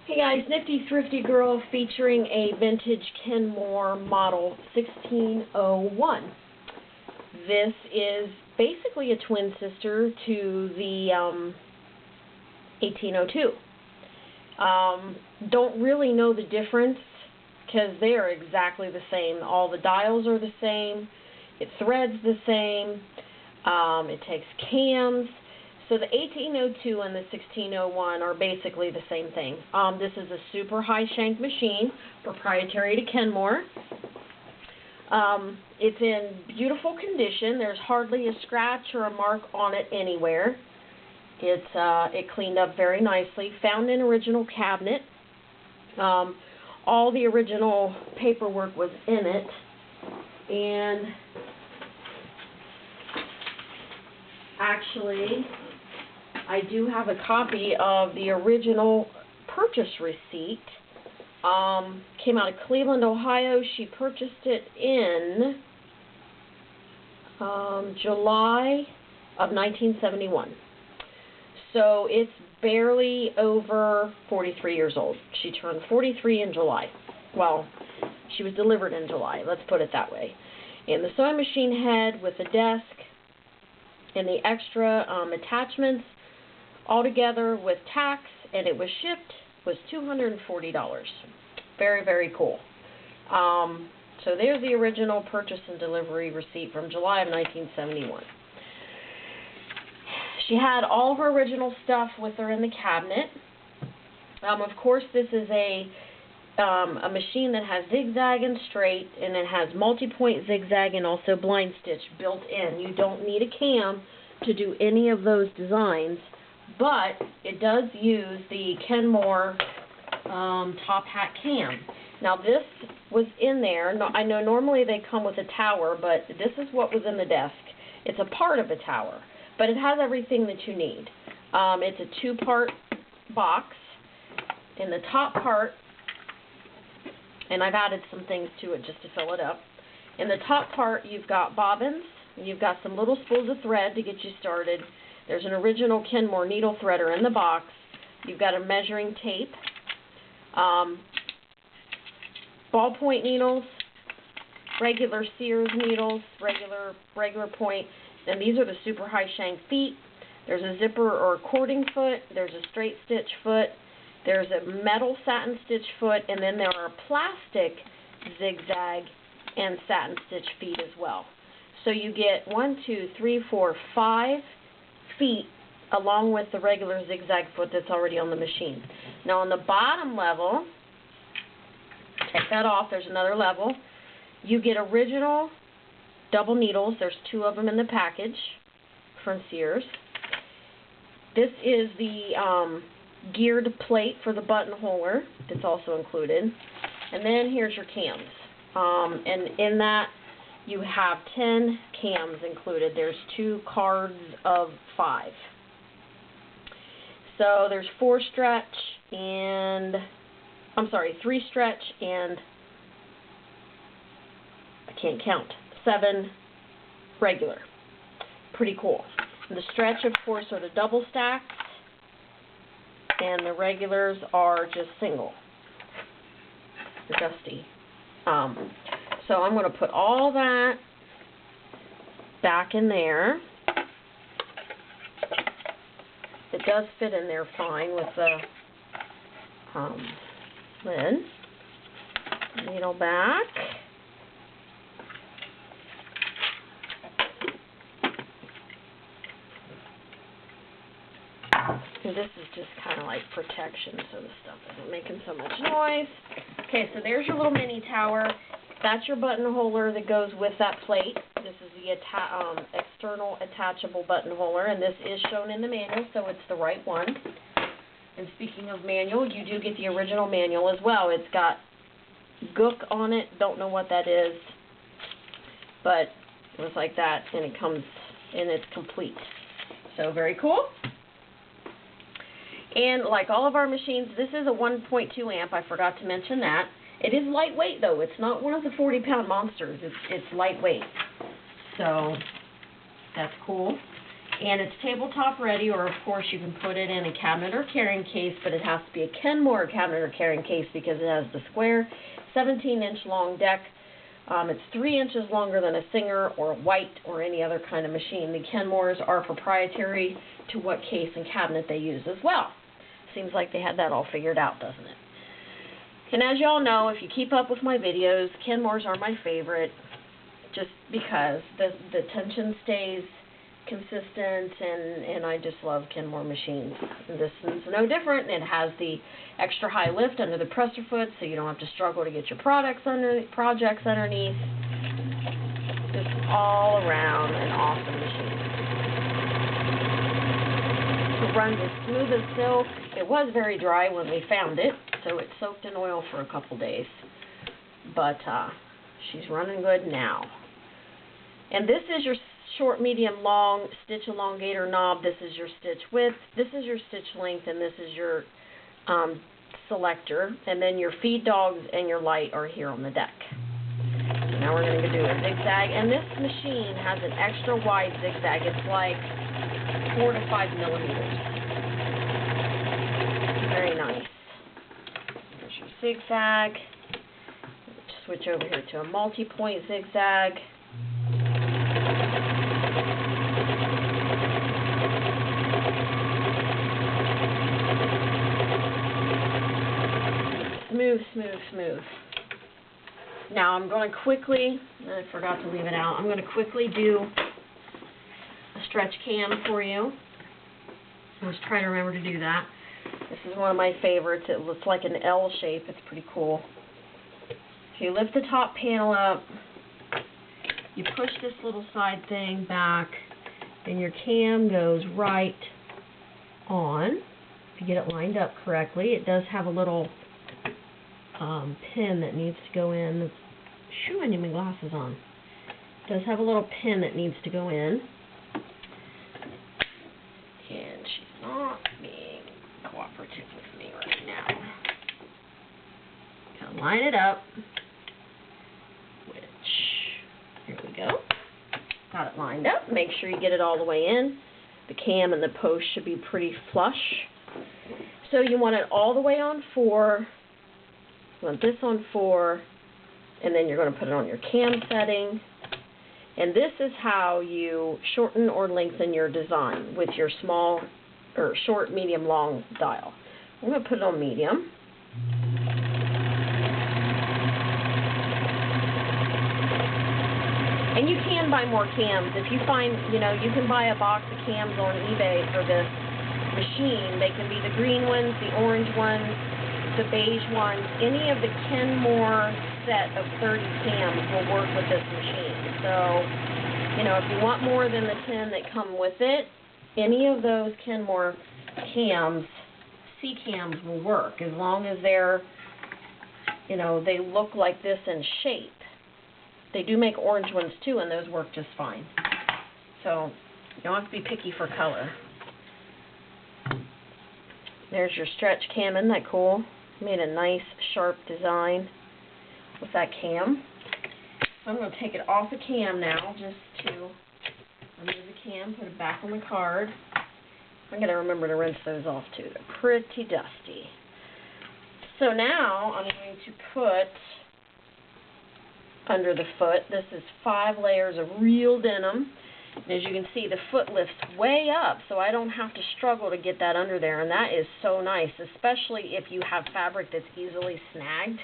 Hey guys, Nifty Thrifty Girl featuring a vintage Kenmore model 1601. This is basically a twin sister to the 1802. Don't really know the difference because they are exactly the same. All the dials are the same. It threads the same. It takes cams. So the 1802 and the 1601 are basically the same thing. This is a super high shank machine, proprietary to Kenmore. It's in beautiful condition. There's hardly a scratch or a mark on it anywhere. It cleaned up very nicely. Found an original cabinet. All the original paperwork was in it. And actually, I do have a copy of the original purchase receipt. Came out of Cleveland, Ohio. She purchased it in July of 1971. So it's barely over 43 years old. She turned 43 in July. Well, she was delivered in July, let's put it that way. And the sewing machine head with the desk and the extra attachments, altogether with tax, and it was shipped, was $240. Very, very cool. So there's the original purchase and delivery receipt from July of 1971. She had all of her original stuff with her in the cabinet. Of course, this is a machine that has zigzag and straight, and it has multi-point zigzag and also blind stitch built in. You don't need a cam to do any of those designs, but it does use the Kenmore top hat cam. Now this was in there. I know normally they come with a tower, but this is what was in the desk. It's a part of a tower, but it has everything that you need. It's a two-part box. In the top part, and I've added some things to it just to fill it up. In the top part, you've got bobbins. You've got some little spools of thread to get you started. There's an original Kenmore needle threader in the box. You've got a measuring tape, ballpoint needles, regular Sears needles, regular point, and these are the super high shank feet. There's a zipper or cording foot. There's a straight stitch foot. There's a metal satin stitch foot, and then there are plastic zigzag and satin stitch feet as well. So you get 1, 2, 3, 4, 5 feet along with the regular zigzag foot that's already on the machine. Now on the bottom level, take that off, there's another level. You get original double needles. There's 2 of them in the package from Sears. This is the geared plate for the buttonholer that's also included. And then here's your cams. And in that you have 10 cams included. There's 2 cards of 5. So there's 3 stretch and I can't count, 7 regular. Pretty cool. And the stretch, of course, are the double stacks, and the regulars are just single. They're dusty. So I'm going to put all that back in there. It does fit in there fine with the lid. Needle back. And this is just kind of like protection so the stuff isn't making so much noise. Okay, so there's your little mini tower. That's your buttonholer that goes with that plate. This is the external attachable buttonholer, and this is shown in the manual, so it's the right one. And speaking of manual, you do get the original manual as well. It's got gook on it. Don't know what that is, but it was like that, and it comes and it's complete. So very cool. And like all of our machines, this is a 1.2 amp. I forgot to mention that. It is lightweight, though. It's not one of the 40-pound monsters. It's lightweight. So that's cool. And it's tabletop ready, or of course you can put it in a cabinet or carrying case, but it has to be a Kenmore cabinet or carrying case because it has the square 17-inch long deck. It's 3 inches longer than a Singer or a White or any other kind of machine. The Kenmores are proprietary to what case and cabinet they use as well. Seems like they had that all figured out, doesn't it? And as y'all know, if you keep up with my videos, Kenmores are my favorite just because the tension stays consistent, and I just love Kenmore machines. This is no different. It has the extra high lift under the presser foot, so you don't have to struggle to get your projects underneath. Just all around an awesome machine. It runs as smooth as silk. It was very dry when we found it, so it soaked in oil for a couple days. But she's running good now. And this is your short, medium, long stitch elongator knob. This is your stitch width. This is your stitch length, and this is your selector. And then your feed dogs and your light are here on the deck. So now we're going to do a zigzag. And this machine has an extra wide zigzag. It's like 4 to 5 millimeters. Very nice. There's your zigzag. Switch over here to a multi-point zigzag. Smooth, smooth, smooth. Now I'm going to quickly, I forgot to leave it out, I'm going to quickly do a stretch cam for you. Let's try to remember to do that. This is one of my favorites. It looks like an L shape. It's pretty cool. So you lift the top panel up, you push this little side thing back, and your cam goes right on. If you get it lined up correctly, it does have a little pin that needs to go in. Shoo, I need my glasses on. It does have a little pin that needs to go in. And she's not being cooperative with me right now. Gotta line it up. Here we go. Got it lined up. Make sure you get it all the way in. The cam and the post should be pretty flush. So you want it all the way on 4. You want this on 4. And then you're going to put it on your cam setting. And this is how you shorten or lengthen your design with your small or short, medium, long dial. I'm going to put it on medium. And you can buy more cams. If you find, you can buy a box of cams on eBay for this machine. They can be the green ones, the orange ones, the beige ones. Any of the Kenmore set of 30 cams will work with this machine. So, if you want more than the 10 that come with it, any of those Kenmore cams, C-cams will work as long as they're, they look like this in shape. They do make orange ones too, and those work just fine. So you don't have to be picky for color. There's your stretch cam. Isn't that cool? Made a nice sharp design with that cam. So I'm going to take it off the cam now, just to remove the cam, put it back on the card. I'm going to remember to rinse those off too. They're pretty dusty. So now I'm going to put under the foot. This is 5 layers of real denim. And as you can see, the foot lifts way up, so I don't have to struggle to get that under there, and that is so nice, especially if you have fabric that's easily snagged.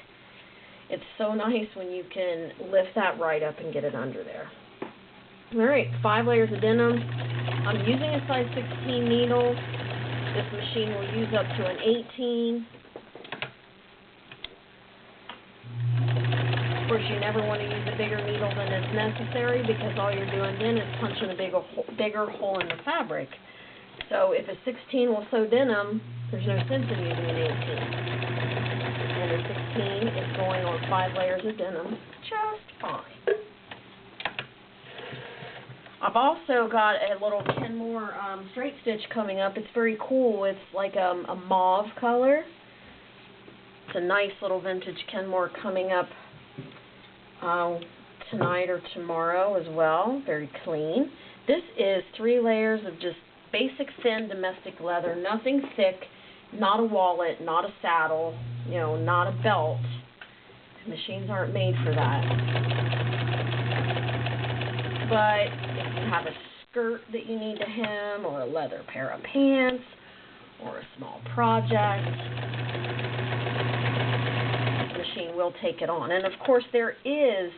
It's so nice when you can lift that right up and get it under there. Alright, 5 layers of denim. I'm using a size 16 needle. This machine will use up to an 18. Of course, you never want to use a bigger needle than is necessary because all you're doing then is punching a bigger hole in the fabric. So if a 16 will sew denim, there's no sense in using an 18. And a 16 is going on 5 layers of denim just fine. I've also got a little Kenmore straight stitch coming up. It's very cool. It's like a mauve color. It's a nice little vintage Kenmore coming up tonight or tomorrow as well. Very clean. This is 3 layers of just basic thin domestic leather, nothing thick, not a wallet, not a saddle, you know, not a belt. Machines aren't made for that. But if you have a skirt that you need to hem, or a leather pair of pants, or a small project, the machine will take it on. And of course there is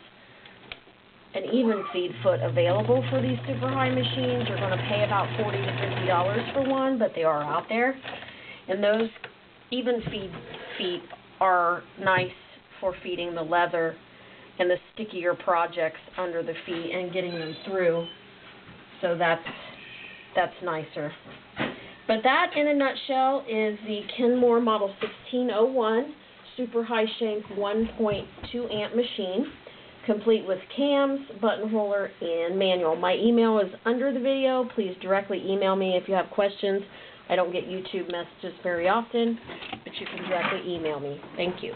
an even feed foot available for these super high machines. You're going to pay about $40 to $50 for one, but they are out there. And those even feed feet are nice for feeding the leather and the stickier projects under the feet and getting them through. So that's nicer. But that, in a nutshell, is the Kenmore Model 1601 Super High Shank 1.2 amp machine, complete with cams, buttonholer, and manual. My email is under the video. Please directly email me if you have questions. I don't get YouTube messages very often, but you can directly email me. Thank you.